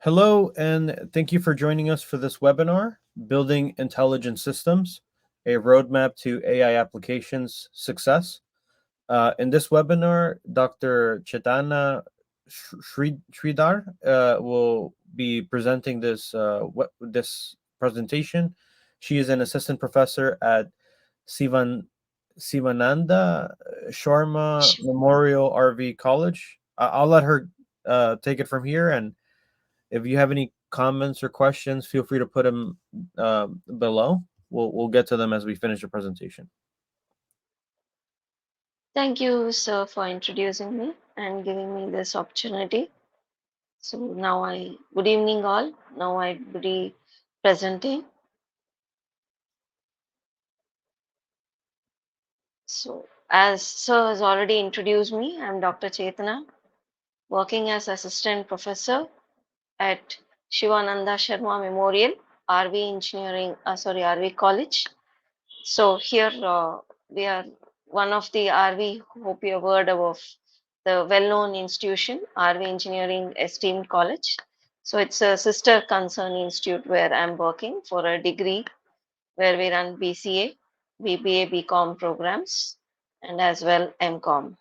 Hello, and thank you for joining us for this webinar, Building Intelligent Systems, a Roadmap to AI Applications Success. In this webinar, Dr. Chetana Sridhar will be presenting this presentation. She is an assistant professor at Sivan, Sivananda Sharma Sure. Memorial RV College. I'll let her take it from here, and if you have any comments or questions, feel free to put them below. We'll get to them as we finish the presentation. Thank you, sir, for introducing me and giving me this opportunity. So good evening, all. Now I will be presenting. So, as sir has already introduced me, I'm Dr. Chetana, working as assistant professor at Shivananda Sharma Memorial RV College. So here we are one of the RV, hope you have heard of the well-known institution, RV Engineering Esteemed College. So it's a sister concern institute where I'm working for a degree where we run BCA, BBA, BCom programs, and as well MCom.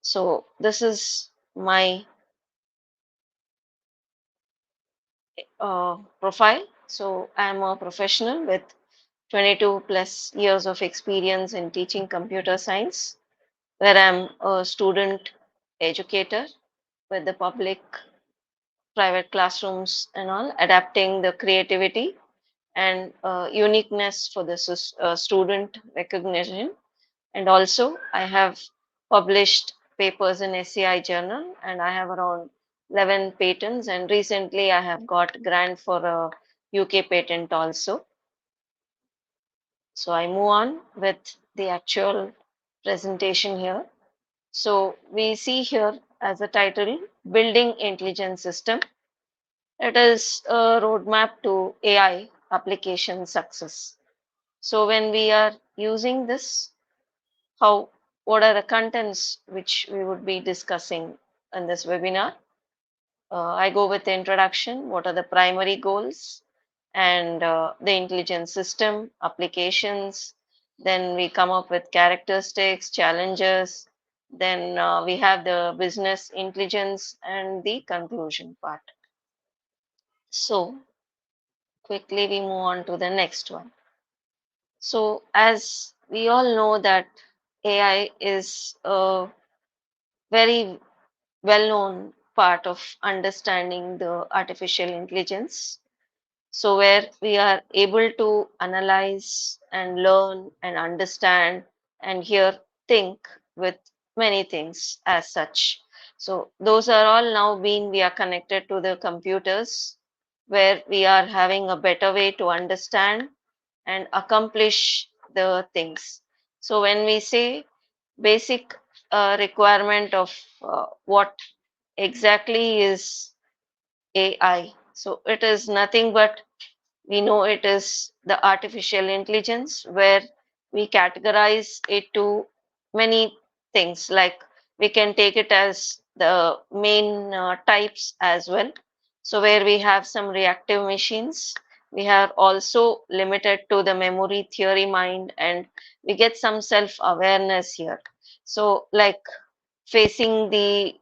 So this is my profile. So I'm a professional with 22 plus years of experience in teaching computer science, where I'm a student educator with the public private classrooms and all, adapting the creativity and uniqueness for the student recognition. And also, I have published papers in SCI journal, and I have around 11 patents. And recently, I have got grant for a UK patent also. So I move on with the actual presentation here. So we see here as a title, Building Intelligent System. It is a roadmap to AI application success. So when we are using this, how what are the contents which we would be discussing in this webinar? I go with the introduction. What are the primary goals and the intelligent system applications? Then we come up with characteristics, challenges. Then we have the business intelligence and the conclusion part. So quickly we move on to the next one. So as we all know that AI is a very well-known part of understanding the artificial intelligence. So where we are able to analyze and learn and understand and here think with many things as such. So those are all now being we are connected to the computers where we are having a better way to understand and accomplish the things. So when we say basic requirement of what exactly is AI, so it is nothing but we know it is the artificial intelligence where we categorize it to many things like we can take it as the main types as well. So where we have some reactive machines, we are also limited to the memory theory mind, and we get some self awareness here. So like facing the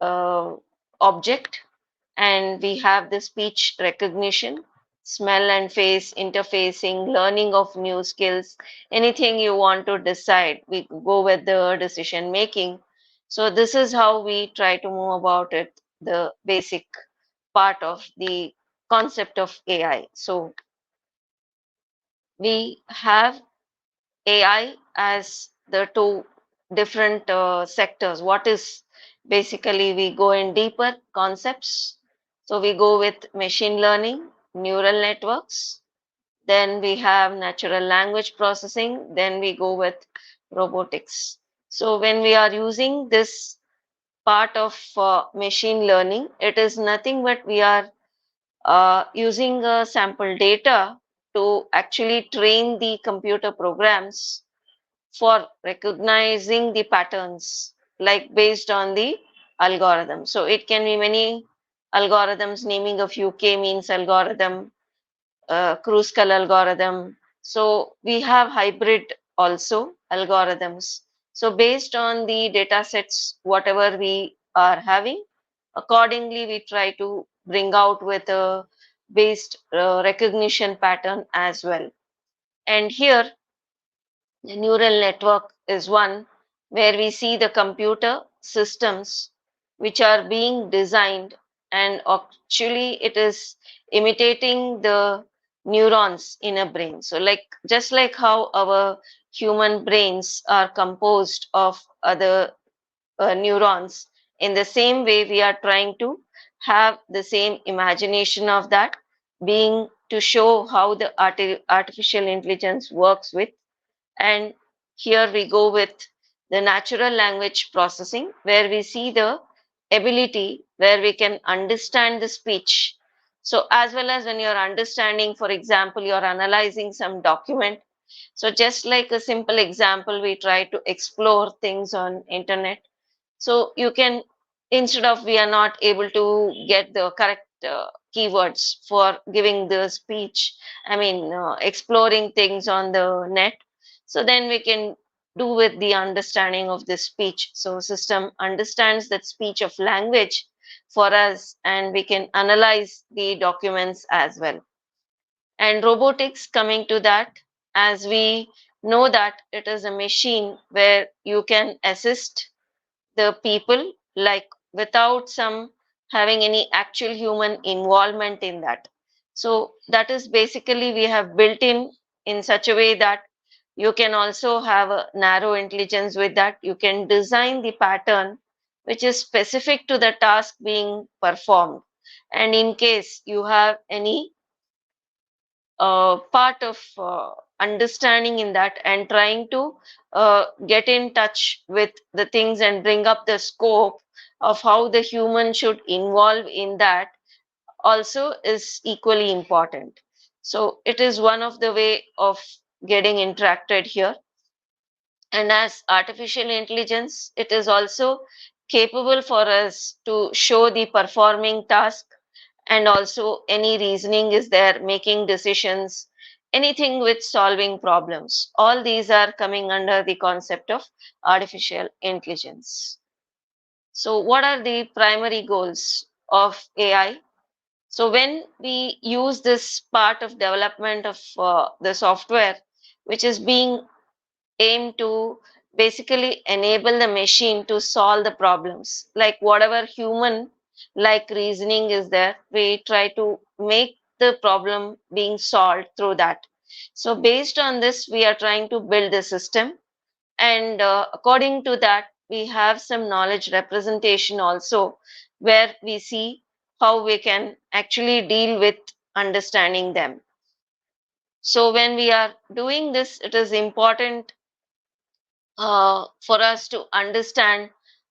uh, object, and we have the speech recognition, smell and face interfacing, learning of new skills, anything you want to decide, we go with the decision making. So this is how we try to move about it, the basic part of the concept of AI. So we have AI as the two different sectors. What is basically we go in deeper concepts. So we go with machine learning, neural networks, then we have natural language processing, then we go with robotics. So when we are using this part of machine learning, it is nothing but we are using sample data to actually train the computer programs for recognizing the patterns like based on the algorithm. So it can be many algorithms, naming a few. K means algorithm, Kruskal algorithm. So we have hybrid also algorithms. So based on the data sets, whatever we are having, accordingly we try to bring out with a based recognition pattern as well. And here the neural network is one where we see the computer systems which are being designed, and actually it is imitating the neurons in a brain. So like just like how our human brains are composed of other neurons, in the same way we are trying to have the same imagination of that being to show how the artificial intelligence works with. And here we go with the natural language processing, where we see the ability where we can understand the speech. So as well as when you're understanding, for example, you're analyzing some document. So just like a simple example, we try to explore things on internet. So you can, instead of we are not able to get the correct keywords for giving the speech, I mean exploring things on the net, so then we can do with the understanding of the speech. So system understands that speech of language for us, and we can analyze the documents as well. And robotics, coming to that, as we know that it is a machine where you can assist the people, like without some having any actual human involvement in that. So that is basically we have built in such a way that you can also have a narrow intelligence. With that you can design the pattern which is specific to the task being performed. And in case you have any part of understanding in that and trying to get in touch with the things and bring up the scope of how the human should involve in that also is equally important. So it is one of the way of getting interacted here. And as artificial intelligence, it is also capable for us to show the performing task, and also any reasoning is there, making decisions, anything with solving problems. All these are coming under the concept of artificial intelligence. So, what are the primary goals of AI? So, when we use this part of development of the software, which is being aim to basically enable the machine to solve the problems, like whatever human like reasoning is there, we try to make the problem being solved through that. So based on this we are trying to build the system, and according to that we have some knowledge representation also, where we see how we can actually deal with understanding them. So when we are doing this, it is important for us to understand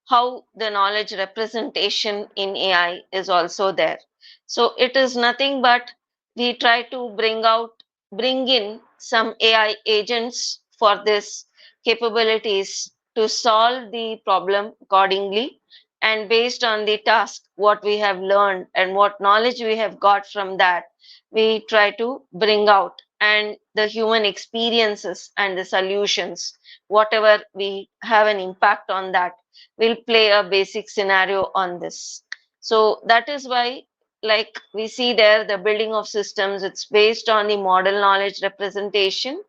how the knowledge representation in AI is also there. So it is nothing but we try to bring in some AI agents for this capabilities to solve the problem accordingly. And based on the task, what we have learned and what knowledge we have got from that, we try to bring out, and the human experiences and the solutions, whatever we have an impact on that, will play a basic scenario on this. So that is why, like we see there, the building of systems, it's based on the model knowledge representation,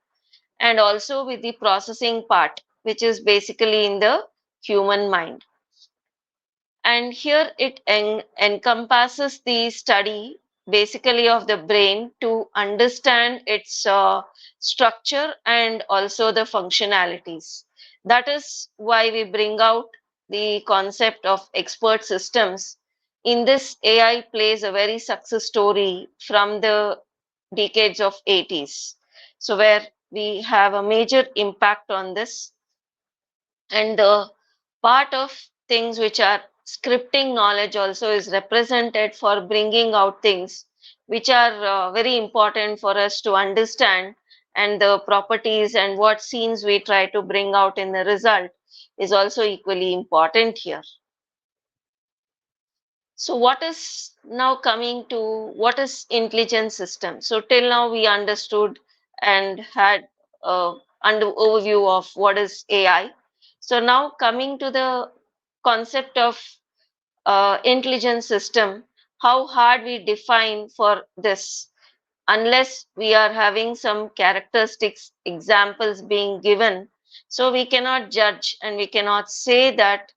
and also with the processing part, which is basically in the human mind. And here it encompasses the study basically of the brain to understand its structure and also the functionalities. That is why we bring out the concept of expert systems. In this, AI plays a very success story from the decades of 80s. So where we have a major impact on this, and the part of things which are scripting knowledge also is represented for bringing out things which are very important for us to understand, and the properties and what scenes we try to bring out in the result is also equally important here. So what is now coming to what is intelligent system? So till now we understood and had under overview of what is AI. So now coming to the concept of intelligent system, how hard we define for this, unless we are having some characteristics examples being given, so we cannot judge and we cannot say that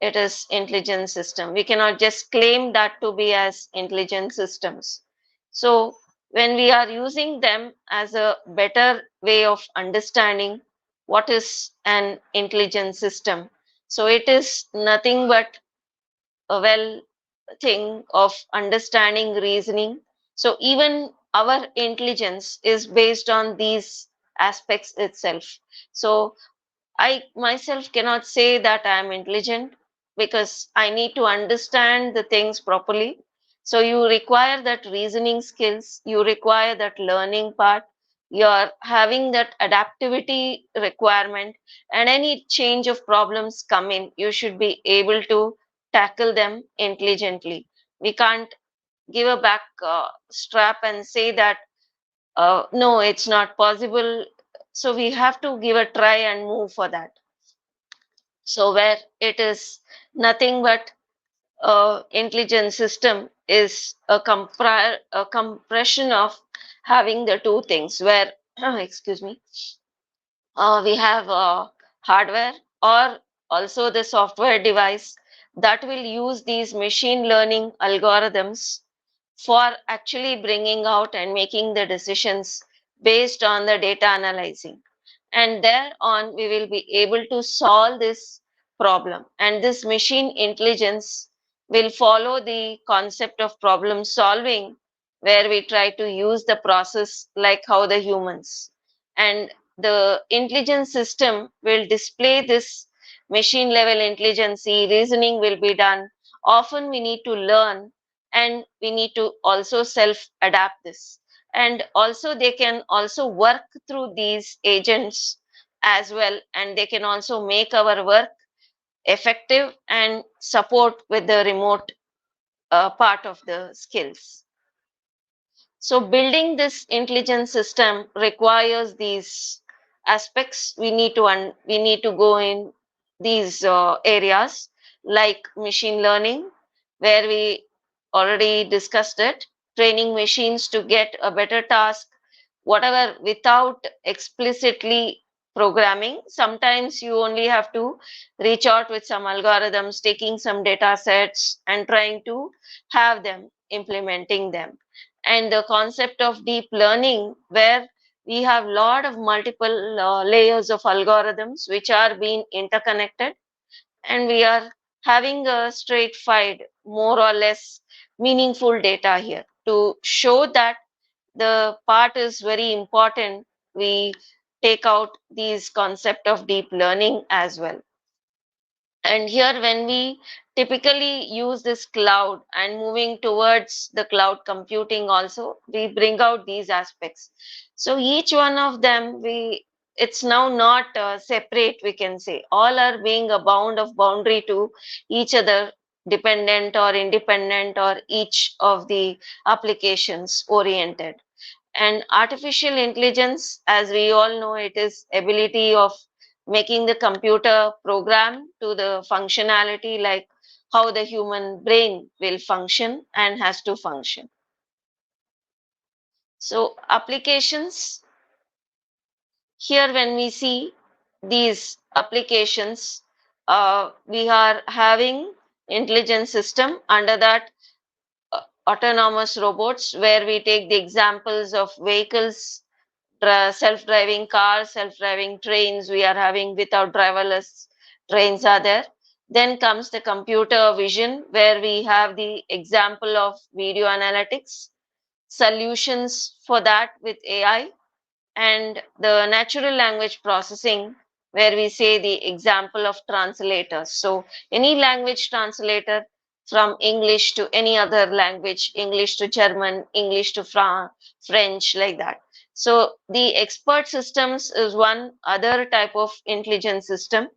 it is intelligent system. We cannot just claim that to be as intelligent systems. So when we are using them as a better way of understanding what is an intelligent system, so it is nothing but a well thing of understanding reasoning. So even our intelligence is based on these aspects itself. So I myself cannot say that I am intelligent because I need to understand the things properly. So you require that reasoning skills, you require that learning part, you're having that adaptivity requirement, and any change of problems come in, you should be able to tackle them intelligently. We can't give a back strap and say that no, it's not possible. So we have to give a try and move for that. So where it is nothing but intelligent system is a compression of having the two things where excuse me, we have hardware or also the software device that will use these machine learning algorithms for actually bringing out and making the decisions based on the data analyzing, and thereon we will be able to solve this problem. And this machine intelligence will follow the concept of problem solving, where we try to use the process like how the humans, and the intelligence system will display this machine level intelligence. Reasoning will be done. Often we need to learn, and we need to also self adapt this, and also they can also work through these agents as well, and they can also make our work effective and support with the remote part of the skills. So building this intelligent system requires these aspects. We need to go in these areas like machine learning, where we already discussed it, training machines to get a better task, whatever without explicitly programming. Sometimes you only have to reach out with some algorithms, taking some data sets and trying to have them implementing them. And the concept of deep learning, where we have a lot of multiple layers of algorithms which are being interconnected, and we are having a straight more or less meaningful data here to show that the part is very important. We take out these concept of deep learning as well. And here when we typically use this cloud and moving towards the cloud computing also, we bring out these aspects. So each one of them, we it's now not separate, we can say all are being a bound of boundary to each other, dependent or independent, or each of the applications oriented. And artificial intelligence, as we all know, it is ability of making the computer program to the functionality like how the human brain will function and has to function. So applications, here when we see these applications, we are having intelligent system under that, autonomous robots, where we take the examples of vehicles, self-driving cars, self-driving trains. We are having without driverless trains are there. Then comes the computer vision, where we have the example of video analytics, solutions for that with AI, and the natural language processing, where we say the example of translators. So any language translator from English to any other language, English to German, English to French, like that. So the expert systems is one other type of intelligence system,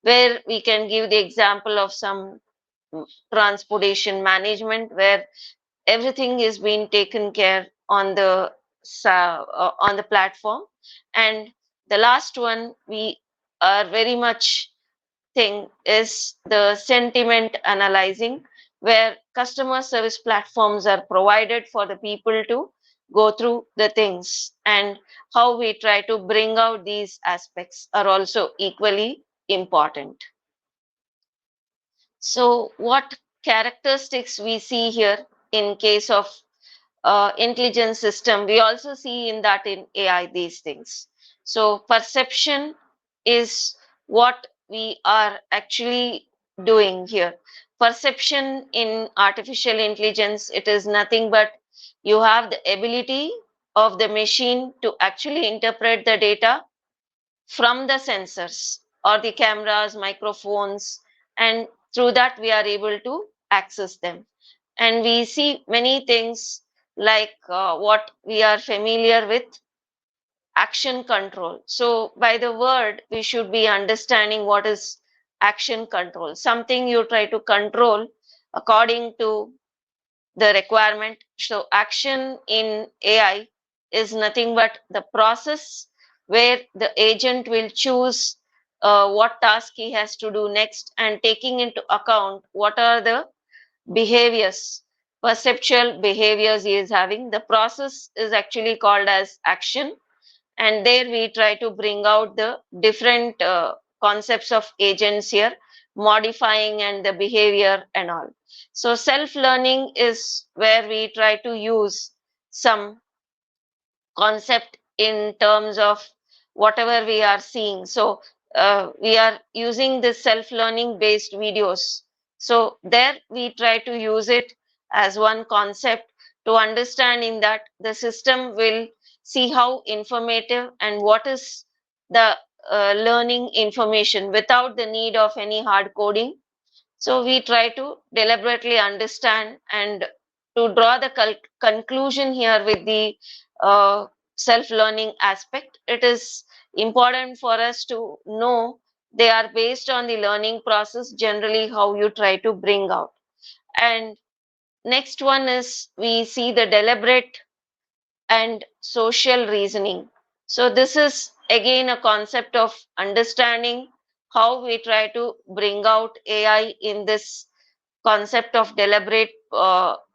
where we can give the example of some transportation management, where everything is being taken care on the on the platform. And the last one we are very much thing is the sentiment analyzing, where customer service platforms are provided for the people to go through the things, and how we try to bring out these aspects are also equally important. So what characteristics we see here in case of intelligence system, we also see in that in AI these things. So perception is what we are actually doing here. Perception in artificial intelligence, it is nothing but you have the ability of the machine to actually interpret the data from the sensors or the cameras, microphones, and through that we are able to access them. And we see many things like what we are familiar with, action control. So by the word we should be understanding what is action control, something you try to control according to the requirement. So action in AI is nothing but the process where the agent will choose what task he has to do next, and taking into account what are the behaviors, perceptual behaviors he is having. The process is actually called as action, and there we try to bring out the different concepts of agents here, modifying and the behavior and all. So self learning is where we try to use some concept in terms of whatever we are seeing. So we are using this self learning based videos. So there we try to use it as one concept to understand in that the system will see how informative and what is the learning information without the need of any hard coding. So we try to deliberately understand and to draw the conclusion here with the uh, self-learning aspect. It is important for us to know they are based on the learning process, generally how you try to bring out. And next one is we see the deliberate and social reasoning. So this is again a concept of understanding how we try to bring out AI in this concept of deliberate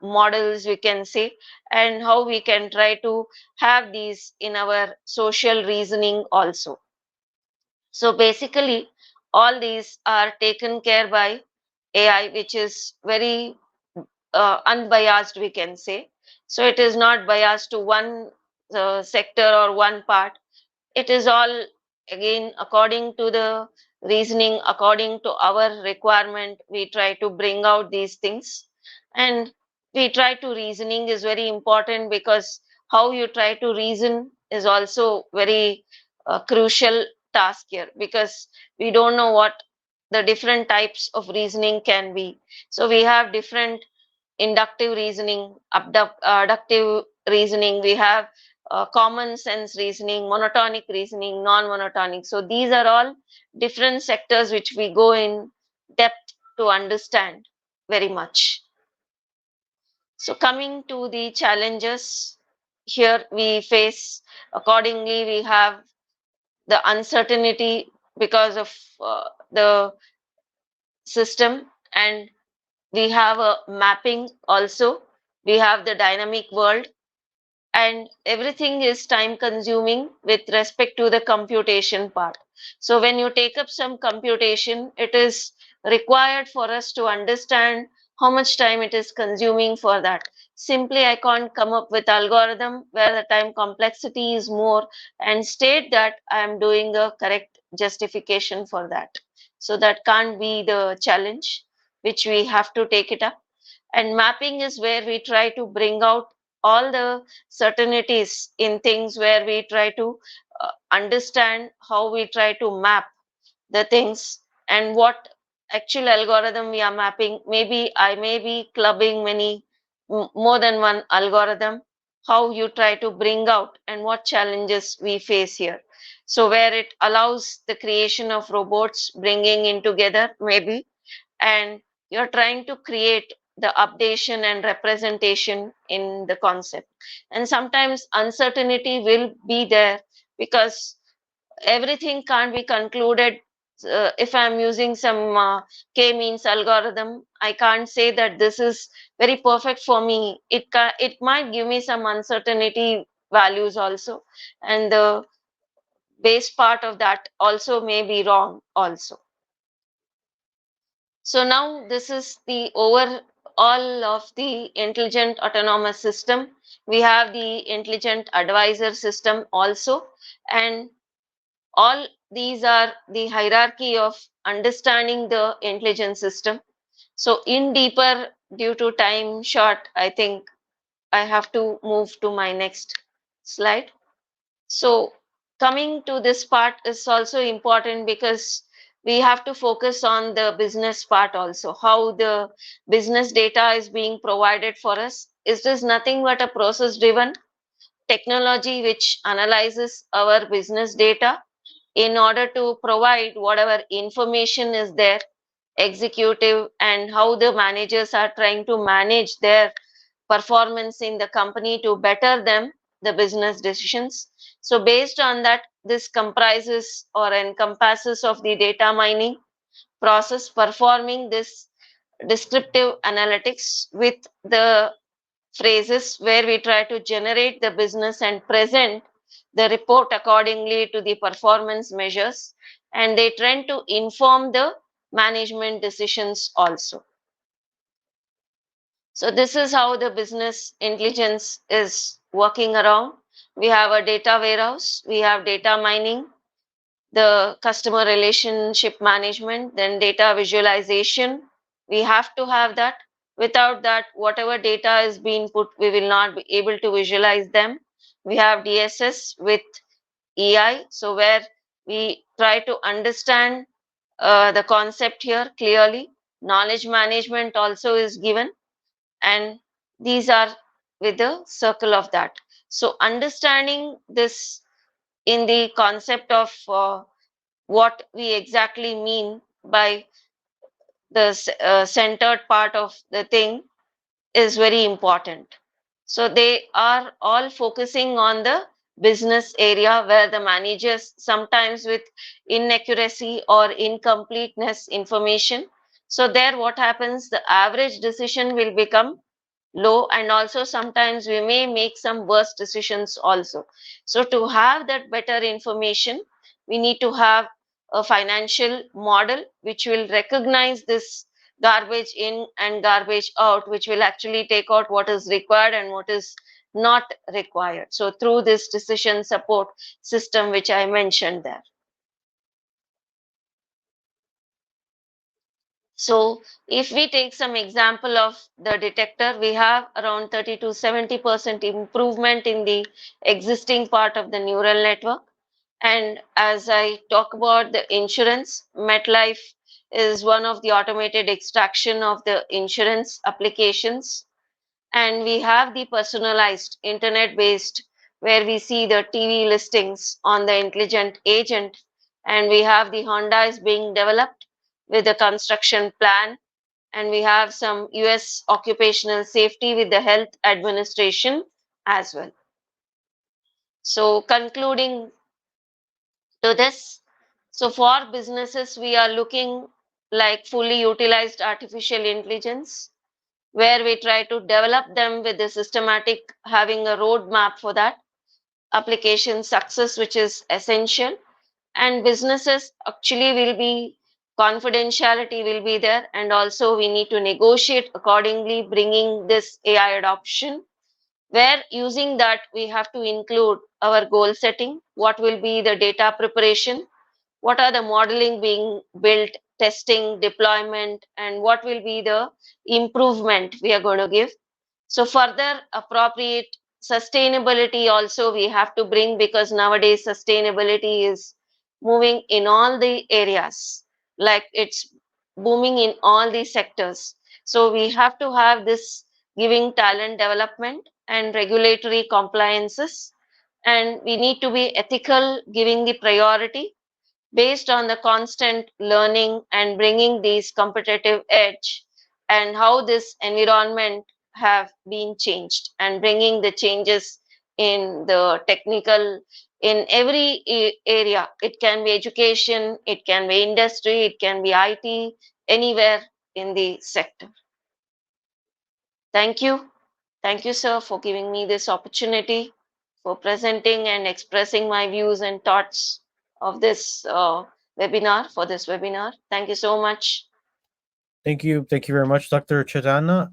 models, we can say, and how we can try to have these in our social reasoning also. So basically all these are taken care by AI, which is very unbiased, we can say. So it is not biased to one sector or one part. It is all again according to the reasoning, according to our requirement we try to bring out these things. And we try to reasoning is very important, because how you try to reason is also very crucial task here, because we don't know what the different types of reasoning can be. So we have different inductive reasoning, adductive reasoning, we have common sense reasoning, monotonic reasoning, non monotonic. So these are all different sectors which we go in depth to understand very much. So coming to the challenges, here we face accordingly, we have the uncertainty because of the system, and we have a mapping also, we have the dynamic world, and everything is time consuming with respect to the computation part. So when you take up some computation, it is required for us to understand how much time it is consuming for that. Simply I can't come up with algorithm where the time complexity is more and state that I am doing a correct justification for that. So that can't be the challenge which we have to take it up. And mapping is where we try to bring out all the certainties in things, where we try to understand how we try to map the things and what actual algorithm we are mapping. Maybe I may be clubbing many more than one algorithm, how you try to bring out and what challenges we face here. So where it allows the creation of robots bringing in together maybe, and you're trying to create the updation and representation in the concept. And sometimes uncertainty will be there because everything can't be concluded. If I'm using some k-means algorithm, I can't say that this is very perfect for me. It might give me some uncertainty values also, and the base part of that also may be wrong also. So now this is the overall of the intelligent autonomous system. We have the intelligent advisor system also, and all these are the hierarchy of understanding the intelligence system. So in deeper, due to time short, I think I have to move to my next slide. So coming to this part is also important because we have to focus on the business part also, how the business data is being provided for us. Is this nothing but a process driven technology which analyzes our business data in order to provide whatever information is there, executive, and how the managers are trying to manage their performance in the company to better them the business decisions. So based on that, this comprises or encompasses of the data mining process, performing this descriptive analytics with the phrases where we try to generate the business and present the report accordingly to the performance measures, and they tend to inform the management decisions also. So this is how the business intelligence is working around. We have a data warehouse, we have data mining, the customer relationship management, then data visualization. We have to have that. Without that, whatever data is being put, we will not be able to visualize them. We have DSS with EI, so where we try to understand the concept here clearly. Knowledge management also is given, and these are with the circle of that. So understanding this in the concept of what we exactly mean by the centered part of the thing is very important. So they are all focusing on the business area where the managers sometimes with inaccuracy or incompleteness information. So there what happens, the average decision will become low, and also sometimes we may make some worse decisions also. So to have that better information, we need to have a financial model which will recognize this garbage in and garbage out, which will actually take out what is required and what is not required. So through this decision support system which I mentioned there. So if we take some example of the detector, we have around 30 to 70% improvement in the existing part of the neural network. And as I talk about the insurance, MetLife is one of the automated extraction of the insurance applications. And we have the personalized internet based, where we see the TV listings on the intelligent agent. And we have the Honda is being developed with the construction plan, and we have some US occupational safety with the health administration as well. So concluding to this, so for businesses we are looking like fully utilized artificial intelligence, where we try to develop them with the systematic, having a roadmap for that application success which is essential. And businesses actually will be, confidentiality will be there, and also we need to negotiate accordingly, bringing this AI adoption, where using that we have to include our goal setting, what will be the data preparation, what are the modeling being built, testing, deployment, and what will be the improvement we are going to give. So further appropriate sustainability also we have to bring, because nowadays sustainability is moving in all the areas, like it's booming in all the sectors. So we have to have this, giving talent development and regulatory compliances, and we need to be ethical, giving the priority based on the constant learning and bringing these competitive edge and how this environment have been changed, and bringing the changes in the technical, in every area. It can be education, it can be industry, it can be IT, anywhere in the sector. Thank you. Thank you, sir, for giving me this opportunity for presenting and expressing my views and thoughts of this webinar, for this webinar. Thank you so much. Thank you. Thank you very much, Dr. Chaitanya.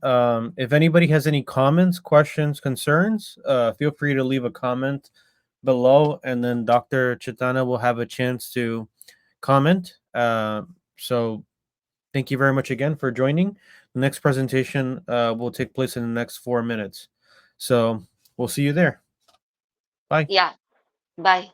If anybody has any comments, questions, concerns, feel free to leave a comment below, and then Dr. Chaitanya will have a chance to comment. So thank you very much again for joining. The next presentation will take place in the next 4 minutes. So we'll see you there. Bye. Yeah, bye.